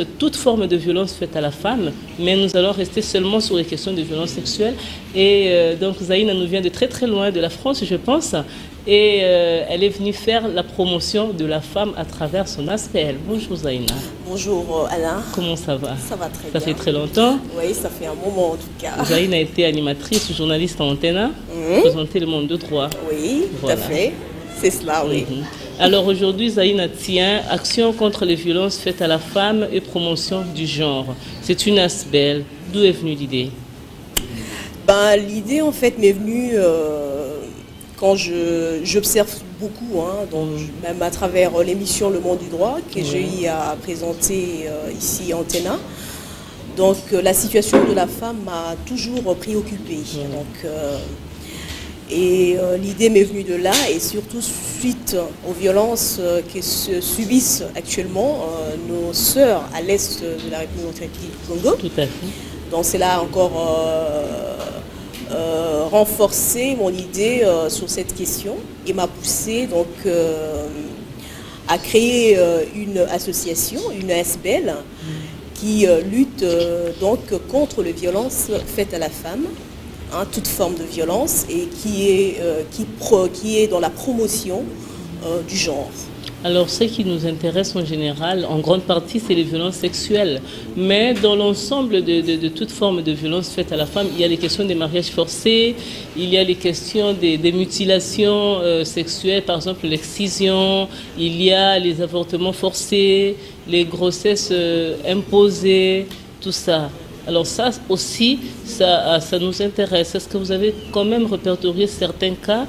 toute forme de violence faite à la femme, mais nous allons rester seulement sur les questions de violence sexuelle. Et donc Zaïna nous vient de très très loin de la France, je pense, et elle est venue faire la promotion de la femme à travers son ASBL. Bonjour Zaïna. Bonjour Alain. Comment ça va? Ça va très bien. Ça fait très longtemps? Oui, ça fait un moment en tout cas. Zaïna a été animatrice, journaliste à Antena, présenter le monde de droit. Oui, voilà. Tout à fait. C'est cela, oui. Alors aujourd'hui, Zaïna tient Action contre les violences faites à la femme et promotion du genre. C'est une ASBL. D'où est venue l'idée? L'idée en fait m'est venue quand j'observe beaucoup, même à travers l'émission Le Monde du Droit que j'ai eu à présenter ici à Antena. Donc la situation de la femme m'a toujours préoccupée. L'idée m'est venue de là, et surtout suite aux violences que subissent actuellement nos sœurs à l'est de la République du Congo. Tout à fait. Donc c'est là encore renforcer mon idée sur cette question et m'a poussé donc à créer une association, une ASBL, qui lutte donc contre les violences faites à la femme. Toute forme de violence, et qui est dans la promotion du genre. Alors ce qui nous intéresse en général, en grande partie, c'est les violences sexuelles. Mais dans l'ensemble de toute forme de violence faite à la femme, il y a les questions des mariages forcés, il y a les questions des mutilations sexuelles, par exemple l'excision, il y a les avortements forcés, les grossesses imposées, tout ça. Alors ça aussi, ça nous intéresse. Est-ce que vous avez quand même répertorié certains cas,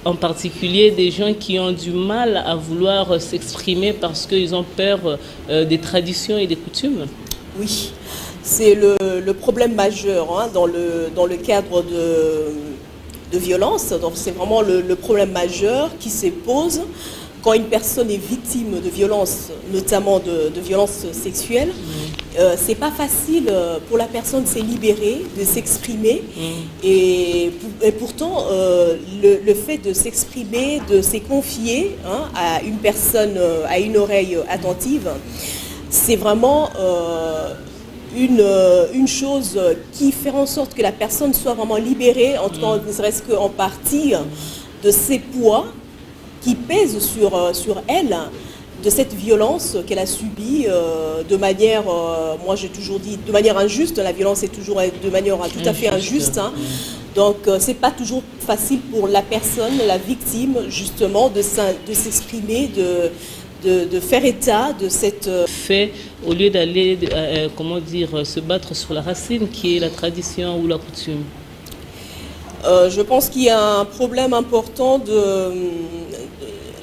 en particulier des gens qui ont du mal à vouloir s'exprimer parce qu'ils ont peur des traditions et des coutumes? Oui, c'est le problème majeur dans le cadre de violence. Donc c'est vraiment le problème majeur qui se pose quand une personne est victime de violences, notamment de violences sexuelles. C'est pas facile pour la personne de se libérer, de s'exprimer. Et pourtant, le fait de s'exprimer, de se confier à une personne, à une oreille attentive, c'est vraiment une chose qui fait en sorte que la personne soit vraiment libérée, en tout cas, ne serait-ce qu'en partie, de ses poids qui pèsent sur elle, de cette violence qu'elle a subie de manière, moi j'ai toujours dit, de manière injuste. La violence est toujours de manière tout à fait injuste. Donc c'est pas toujours facile pour la personne, la victime, justement, de s'exprimer, de faire état de cette... Fait, au lieu d'aller, se battre sur la racine qui est la tradition ou la coutume. Je pense qu'il y a un problème important de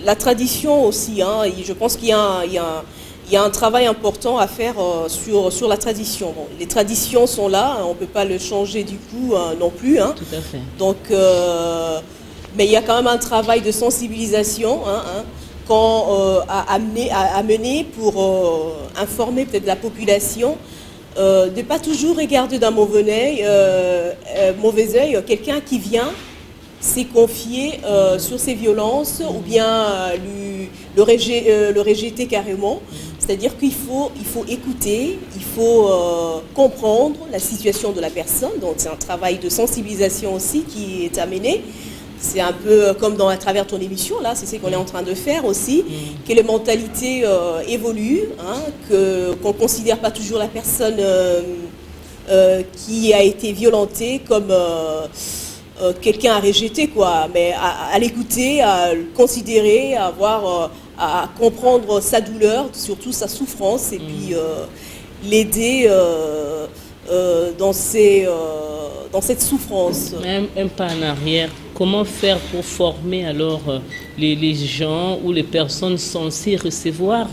la tradition aussi. Je pense qu'il y a un travail important à faire sur la tradition. Bon, les traditions sont là, on ne peut pas le changer du coup non plus. Tout à fait. Donc, mais il y a quand même un travail de sensibilisation à mener pour informer peut-être la population. De ne pas toujours regarder d'un mauvais œil quelqu'un qui vient s'est confié sur ces violences, ou bien le rejeter carrément. C'est-à-dire qu'il faut écouter, il faut comprendre la situation de la personne. Donc c'est un travail de sensibilisation aussi qui est à mener. C'est un peu comme à travers ton émission, là, c'est ce qu'on est en train de faire aussi, que les mentalités évoluent, qu'on ne considère pas toujours la personne qui a été violentée comme quelqu'un à rejeter, mais à l'écouter, à le considérer, à comprendre sa douleur, surtout sa souffrance, et puis l'aider dans cette souffrance. Même un pas en arrière, comment faire pour former alors les gens ou les personnes censées recevoir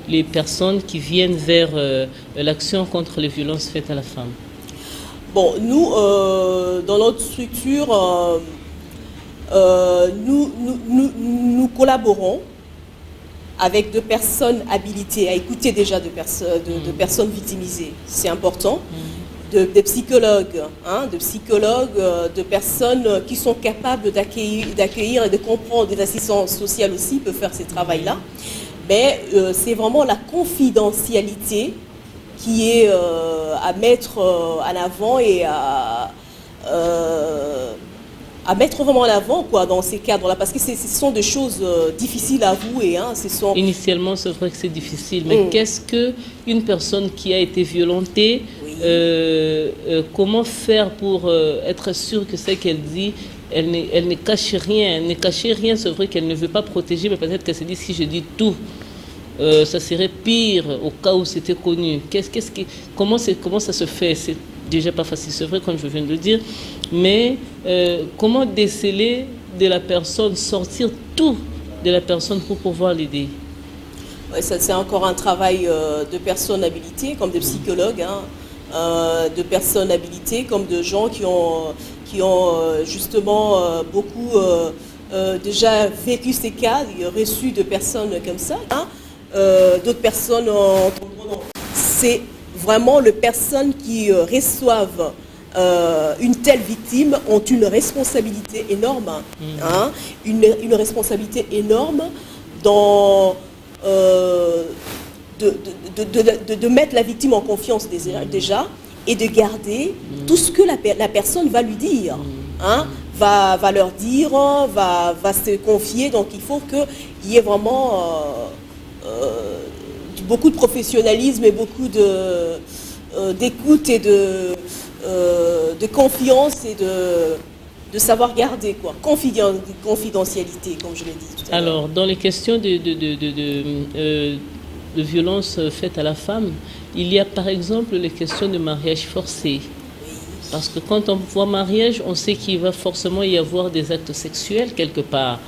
les personnes qui viennent vers l'action contre les violences faites à la femme? Bon, nous, dans notre structure, nous collaborons avec deux personnes habilitées à écouter déjà de personnes victimisées. C'est important. De psychologues, de personnes qui sont capables d'accueillir et de comprendre, des assistantes sociales aussi peuvent faire ce travail-là. Mais c'est vraiment la confidentialité qui est à mettre en avant et à mettre vraiment en avant quoi, dans ces cadres-là, parce que ce sont des choses difficiles à avouer. Hein, Initialement, c'est vrai que c'est difficile, mais qu'est-ce qu'une personne qui a été violentée, comment faire pour être sûre que ce qu'elle dit, elle ne cache rien, c'est vrai qu'elle ne veut pas protéger, mais peut-être qu'elle se dit si je dis tout, ça serait pire au cas où c'était connu. Comment ça se fait? C'est déjà pas facile, c'est vrai, comme je viens de le dire, mais comment déceler de la personne, sortir tout de la personne pour pouvoir l'aider? Ouais, ça, c'est encore un travail de personnes habilitées, comme des psychologues, hein, de personnes habilitées, comme de gens qui ont justement beaucoup déjà vécu ces cas, reçus de personnes comme ça. Hein. D'autres personnes, c'est vraiment les personnes qui reçoivent une telle victime ont une responsabilité énorme, hein, une responsabilité énorme dans de mettre la victime en confiance déjà et de garder tout ce que la personne va lui dire, hein, va leur dire, va se confier. Donc il faut qu'il y ait vraiment beaucoup de professionnalisme et beaucoup d'écoute et de confiance et de savoir garder, quoi. Confidentialité, comme je l'ai dit tout à l'heure. Alors, dans les questions de violence faite à la femme, il y a par exemple les questions de mariage forcé. Parce que quand on voit mariage, on sait qu'il va forcément y avoir des actes sexuels quelque part.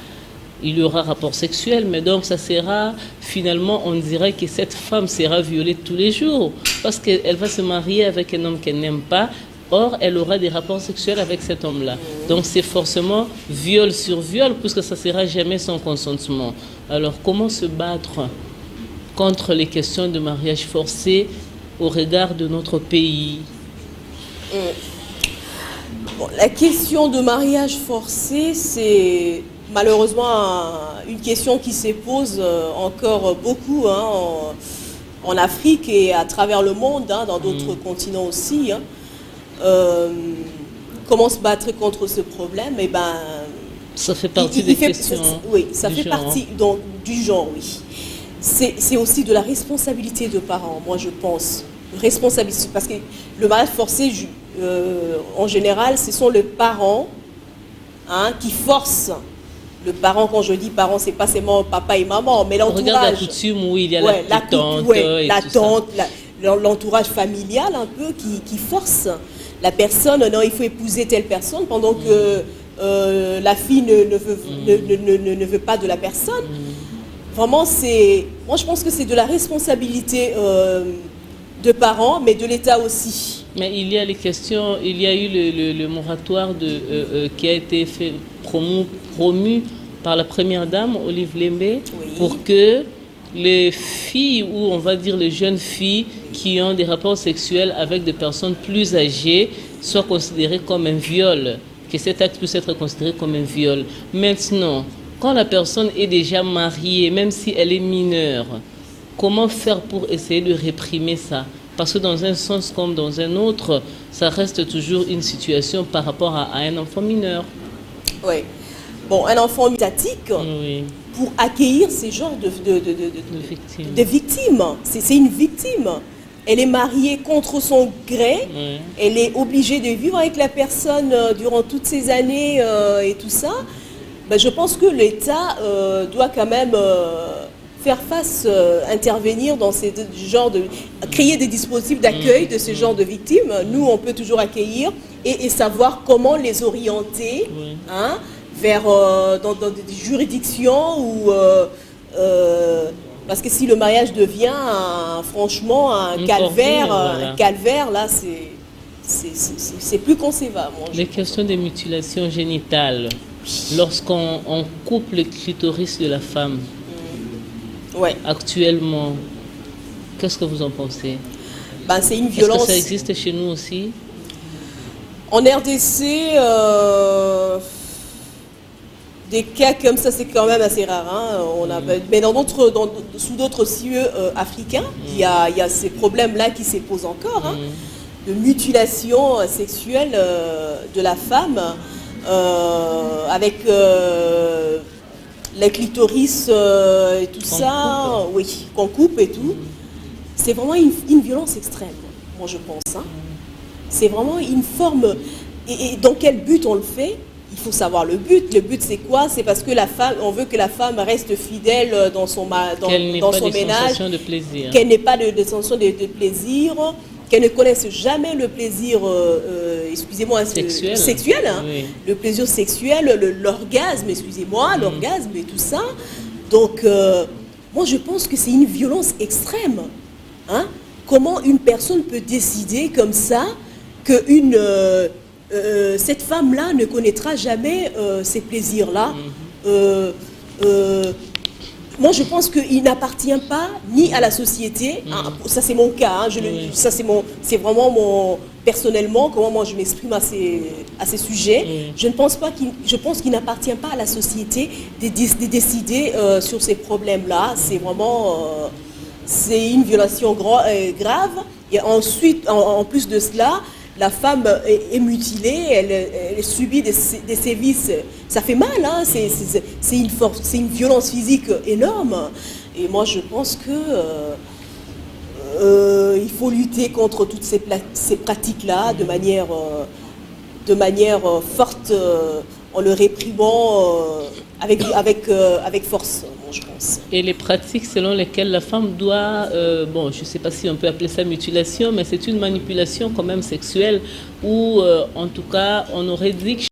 Il y aura rapport sexuel, mais donc ça sera, finalement, on dirait que cette femme sera violée tous les jours, parce qu'elle va se marier avec un homme qu'elle n'aime pas, or elle aura des rapports sexuels avec cet homme-là. Donc c'est forcément viol sur viol, puisque ça ne sera jamais sans consentement. Alors comment se battre contre les questions de mariage forcé au regard de notre pays? Bon, la question de mariage forcé, c'est malheureusement une question qui se pose encore beaucoup, hein, en Afrique et à travers le monde, hein, dans d'autres continents aussi. Hein. Comment se battre contre ce problème? Eh ben, ça fait partie des questions. Oui, ça fait partie donc, du genre, oui. C'est aussi de la responsabilité de parents, moi je pense. Responsabilité, parce que le mariage forcé, en général, ce sont les parents, hein, qui forcent. Le parent, quand je dis parent, c'est pas seulement papa et maman, mais l'entourage. Regarde la coutume où il y a la tante, l'entourage familial un peu qui force la personne. Non, il faut épouser telle personne pendant que la fille ne veut pas de la personne. Vraiment, moi je pense que c'est de la responsabilité de parents, mais de l'État aussi. Mais il y a les questions, il y a eu le moratoire qui a été promu par la première dame, Olive Lembe, pour que les filles, ou on va dire les jeunes filles qui ont des rapports sexuels avec des personnes plus âgées soient considérées comme un viol, que cet acte puisse être considéré comme un viol. Maintenant, quand la personne est déjà mariée, même si elle est mineure, comment faire pour essayer de réprimer ça? Parce que dans un sens comme dans un autre, ça reste toujours une situation par rapport à un enfant mineur. Oui. Bon, un enfant médiatique, pour accueillir ces genres de victimes. C'est une victime. Elle est mariée contre son gré. Elle est obligée de vivre avec la personne durant toutes ces années et tout ça. Ben, je pense que l'État doit quand même faire face, intervenir dans ces genres créer des dispositifs d'accueil de ce genre de victimes. Nous, on peut toujours accueillir et savoir comment les orienter, hein, vers dans des juridictions ou parce que si le mariage devient franchement un calvaire, là c'est plus concevable. Les questions de mutilation génitale, lorsqu'on coupe le clitoris de la femme, actuellement, qu'est-ce que vous en pensez? Ben, c'est une violence. Est-ce que ça existe chez nous aussi? En RDC, des cas comme ça, c'est quand même assez rare. Hein. Mais sous d'autres cieux africains, il y a ces problèmes-là qui se posent encore, hein, de mutilation sexuelle de la femme avec les clitoris et tout ça, oui, qu'on coupe et tout. C'est vraiment une violence extrême, moi je pense. Hein. C'est vraiment une forme. Et dans quel but on le fait? Il faut savoir le but. Le but, c'est quoi? C'est parce que on veut que la femme reste fidèle dans son ménage, qu'elle n'ait pas de sensation de plaisir, qu'elle ne connaisse jamais le plaisir, excusez-moi, sexuel, hein, oui. Le plaisir sexuel, l'orgasme, excusez-moi, l'orgasme et tout ça. Donc, moi, je pense que c'est une violence extrême. Hein? Comment une personne peut décider comme ça que cette femme-là ne connaîtra jamais ces plaisirs-là. Moi, je pense qu'il n'appartient pas ni à la société. Hein, ça, c'est mon cas. Hein, c'est vraiment personnellement comment moi je m'exprime à ces sujets. Je pense qu'il n'appartient pas à la société de décider sur ces problèmes-là. C'est vraiment c'est une violation grave. Et ensuite, en plus de cela, la femme est mutilée, elle subit des sévices. Ça fait mal, hein, c'est une violence physique énorme. Et moi, je pense que il faut lutter contre toutes ces pratiques-là de manière forte, en le réprimant avec force. Je pense. Et les pratiques selon lesquelles la femme doit, bon, je ne sais pas si on peut appeler ça mutilation, mais c'est une manipulation quand même sexuelle où, en tout cas, on aurait dit que